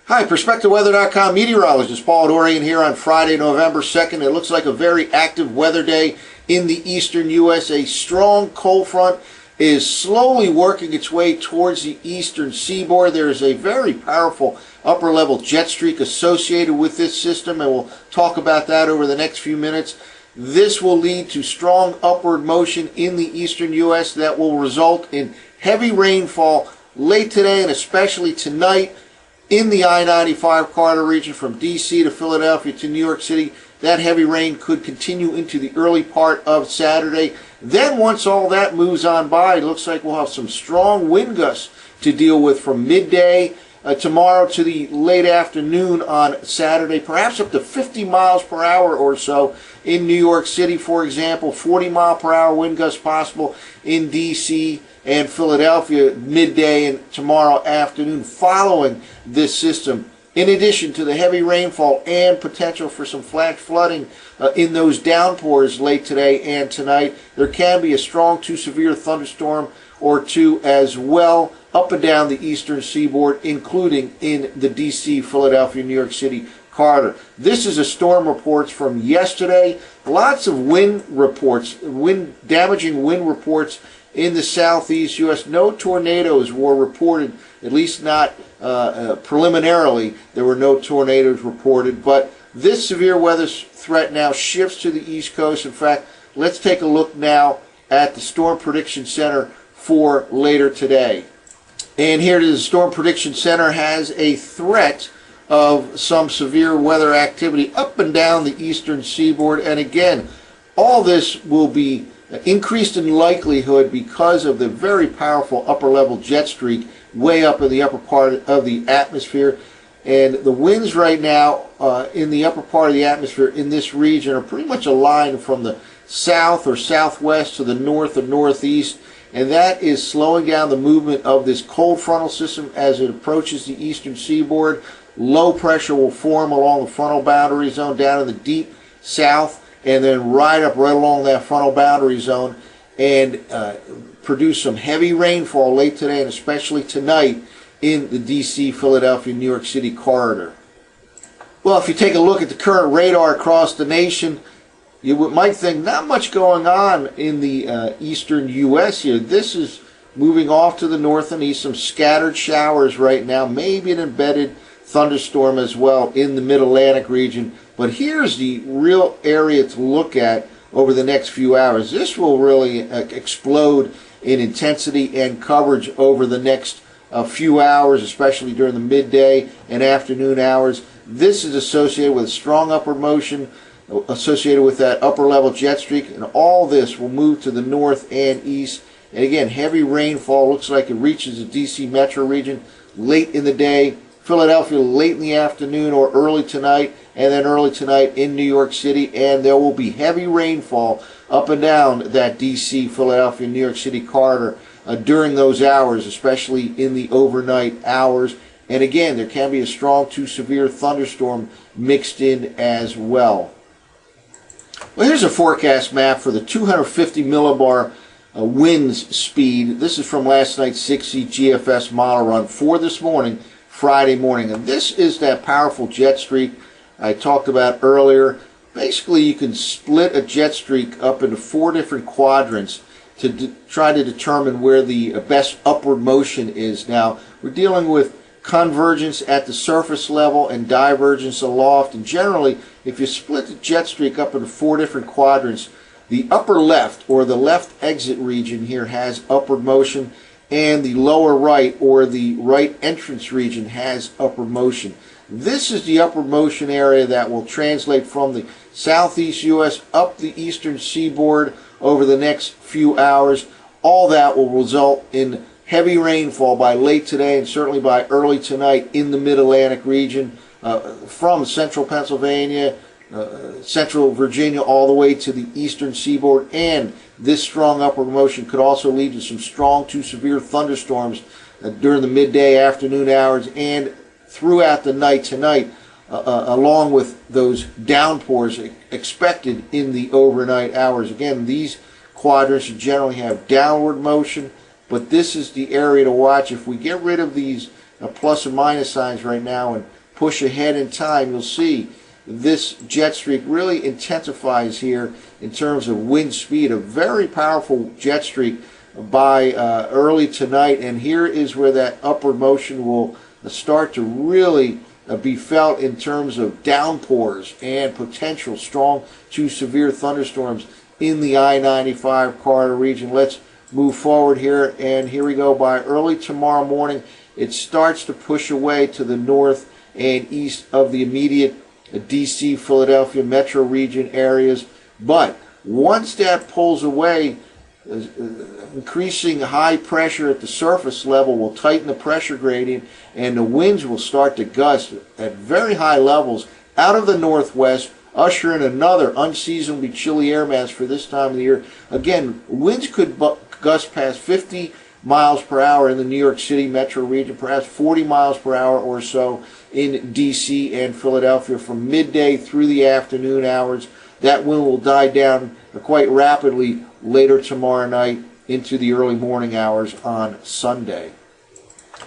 Hi, PerspectaWeather.com meteorologist Paul Dorian here on Friday, November 2nd. It looks like a very active weather day in the eastern U.S. A strong cold front is slowly working its way towards the eastern seaboard. There is a very powerful upper level jet streak associated with this system, and we'll talk about that over the next few minutes. This will lead to strong upward motion in the eastern U.S. that will result in heavy rainfall late today and especially tonight in the I-95 corridor region from D.C. to Philadelphia to New York City. That heavy rain could continue into the early part of Saturday. Then once all that moves on by, it looks like we'll have some strong wind gusts to deal with from midday tomorrow to the late afternoon on Saturday, perhaps up to 50 miles per hour or so in New York City, for example. 40-mile-per-hour wind gusts possible in D.C. and Philadelphia midday and tomorrow afternoon following this system. In addition to the heavy rainfall and potential for some flash flooding in those downpours late today and tonight, there can be a strong to severe thunderstorm or two as well up and down the eastern seaboard, including in the D.C., Philadelphia, New York City corridor. This is a storm reports from yesterday. Lots of wind reports, damaging wind reports in the southeast U.S. No tornadoes were reported, at least not preliminarily. There were no tornadoes reported, but this severe weather threat now shifts to the East Coast. In fact, let's take a look now at the Storm Prediction Center for later today. And here the Storm Prediction Center has a threat of some severe weather activity up and down the eastern seaboard. And again, all this will be increased in likelihood because of the very powerful upper level jet streak way up in the upper part of the atmosphere. And the winds right now in the upper part of the atmosphere in this region are pretty much aligned from the south or southwest to the north or northeast. And that is slowing down the movement of this cold frontal system as it approaches the eastern seaboard. Low pressure will form along the frontal boundary zone down in the deep south and then right along that frontal boundary zone and produce some heavy rainfall late today and especially tonight in the D.C., Philadelphia, New York City corridor. Well, if you take a look at the current radar across the nation, you might think not much going on in the eastern U.S. here. This is moving off to the north and east, some scattered showers right now, maybe an embedded thunderstorm as well in the mid-Atlantic region. But here's the real area to look at over the next few hours. This will really explode in intensity and coverage over the next few hours, especially during the midday and afternoon hours. This is associated with strong upward motion associated with that upper level jet streak, and all this will move to the north and east. And again, heavy rainfall looks like it reaches the D.C. metro region late in the day, Philadelphia late in the afternoon or early tonight, and then early tonight in New York City. And there will be heavy rainfall up and down that D.C., Philadelphia, New York City corridor during those hours, especially in the overnight hours. And again, there can be a strong to severe thunderstorm mixed in as well. Well, here's a forecast map for the 250 millibar winds speed. This is from last night's 6C GFS model run for this morning, Friday morning. And this is that powerful jet streak I talked about earlier. Basically, you can split a jet streak up into 4 different quadrants to try to determine where the best upward motion is. Now, we're dealing with convergence at the surface level and divergence aloft. And generally, if you split the jet streak up into 4 different quadrants, the upper left or the left exit region here has upward motion, and the lower right or the right entrance region has upward motion. This is the upward motion area that will translate from the southeast U.S. up the eastern seaboard over the next few hours. All that will result in heavy rainfall by late today and certainly by early tonight in the mid-Atlantic region from central Pennsylvania, central Virginia, all the way to the eastern seaboard. And this strong upward motion could also lead to some strong to severe thunderstorms during the midday, afternoon hours, and throughout the night tonight, along with those downpours expected in the overnight hours. Again, these quadrants generally have downward motion, but this is the area to watch. If we get rid of these plus and minus signs right now and push ahead in time, you'll see this jet streak really intensifies here in terms of wind speed. A very powerful jet streak by early tonight, and here is where that upward motion will start to really be felt in terms of downpours and potential strong to severe thunderstorms in the I-95 corridor region. Let's move forward here, and here we go. By early tomorrow morning, it starts to push away to the north and east of the immediate DC, Philadelphia metro region areas. But once that pulls away, increasing high pressure at the surface level will tighten the pressure gradient, and the winds will start to gust at very high levels out of the northwest, usher in another unseasonably chilly air mass for this time of the year. Again, winds could gust past 50 miles per hour in the New York City metro region, perhaps 40 miles per hour or so in DC and Philadelphia from midday through the afternoon hours. That wind will die down quite rapidly later tomorrow night into the early morning hours on Sunday.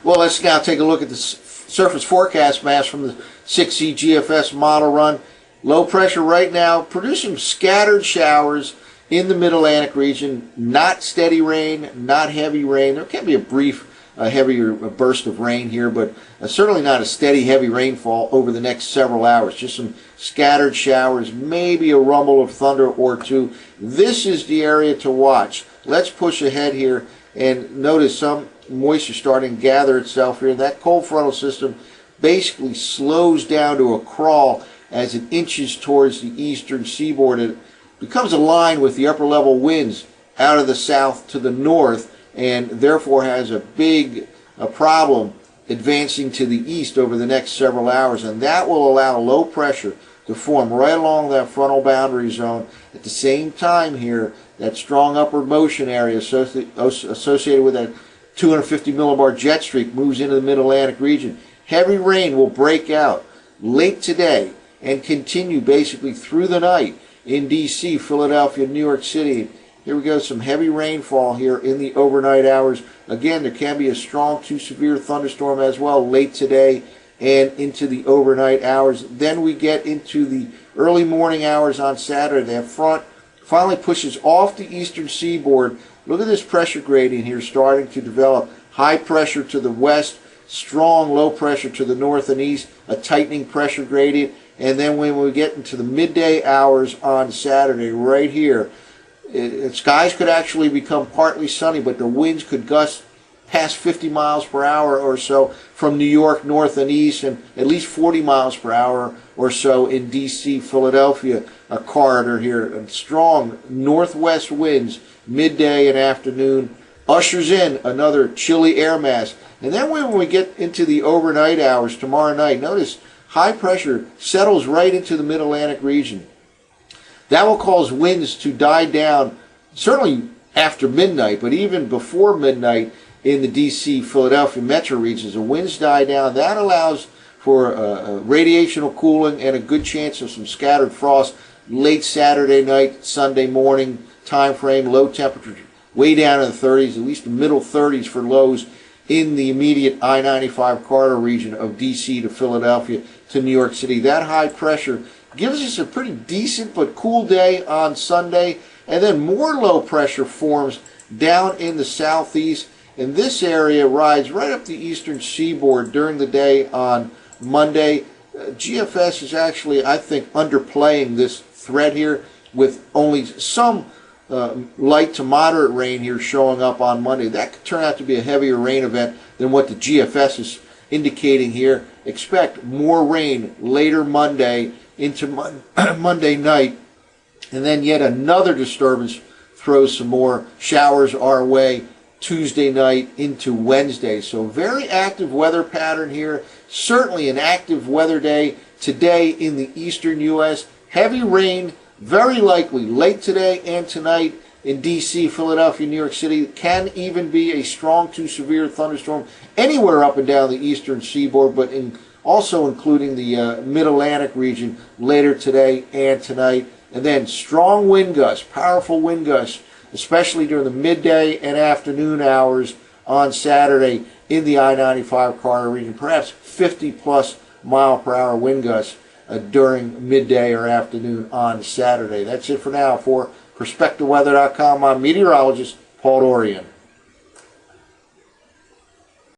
Well, let's now take a look at the surface forecast maps from the 6C GFS model run. Low pressure right now producing scattered showers in the Mid-Atlantic region. Not steady rain, not heavy rain. There can be a brief heavier burst of rain here, but certainly not a steady heavy rainfall over the next several hours. Just some scattered showers, maybe a rumble of thunder or two. This is the area to watch. Let's push ahead here and notice some moisture starting to gather itself here. That cold frontal system basically slows down to a crawl as it inches towards the eastern seaboard. It becomes aligned with the upper level winds out of the south to the north, and therefore has a big problem advancing to the east over the next several hours, and that will allow low pressure to form right along that frontal boundary zone. At the same time here, that strong upward motion area associated with that 250 millibar jet streak moves into the Mid-Atlantic region. Heavy rain will break out late today and continue basically through the night in DC, Philadelphia, New York City. Here we go, some heavy rainfall here in the overnight hours. Again, there can be a strong to severe thunderstorm as well late today and into the overnight hours. Then we get into the early morning hours on Saturday. That front finally pushes off the eastern seaboard. Look at this pressure gradient here starting to develop. High pressure to the west, strong low pressure to the north and east, a tightening pressure gradient. And then when we get into the midday hours on Saturday, right here, skies could actually become partly sunny, but the winds could gust past 50 miles per hour or so from New York north and east, and at least 40 miles per hour or so in DC, Philadelphia, a corridor here. And strong northwest winds midday and afternoon ushers in another chilly air mass. And then when we get into the overnight hours tomorrow night, notice high pressure settles right into the Mid-Atlantic region. That will cause winds to die down, certainly after midnight, but even before midnight in the DC, Philadelphia metro regions. The winds die down. That allows for radiational cooling and a good chance of some scattered frost late Saturday night, Sunday morning time frame. Low temperature way down in the 30s, at least the middle 30s for lows in the immediate I-95 corridor region of DC to Philadelphia to New York City. That high pressure gives us a pretty decent but cool day on Sunday, and then more low pressure forms down in the southeast, and this area rides right up the eastern seaboard during the day on Monday. GFS is actually, I think, underplaying this threat here with only some light to moderate rain here showing up on Monday. That could turn out to be a heavier rain event than what the GFS is indicating here. Expect more rain later Monday into Monday night, and then yet another disturbance throws some more showers our way Tuesday night into Wednesday. So very active weather pattern here. Certainly an active weather day today in the eastern U.S. Heavy rain very likely late today and tonight in DC, Philadelphia, New York City. Can even be a strong to severe thunderstorm anywhere up and down the eastern seaboard, but also including the Mid-Atlantic region later today and tonight. And then strong wind gusts, powerful wind gusts, especially during the midday and afternoon hours on Saturday in the I-95 corridor region, perhaps 50 plus mile-per-hour wind gusts during midday or afternoon on Saturday. That's it for now. For PerspectaWeather.com, I'm meteorologist Paul Dorian.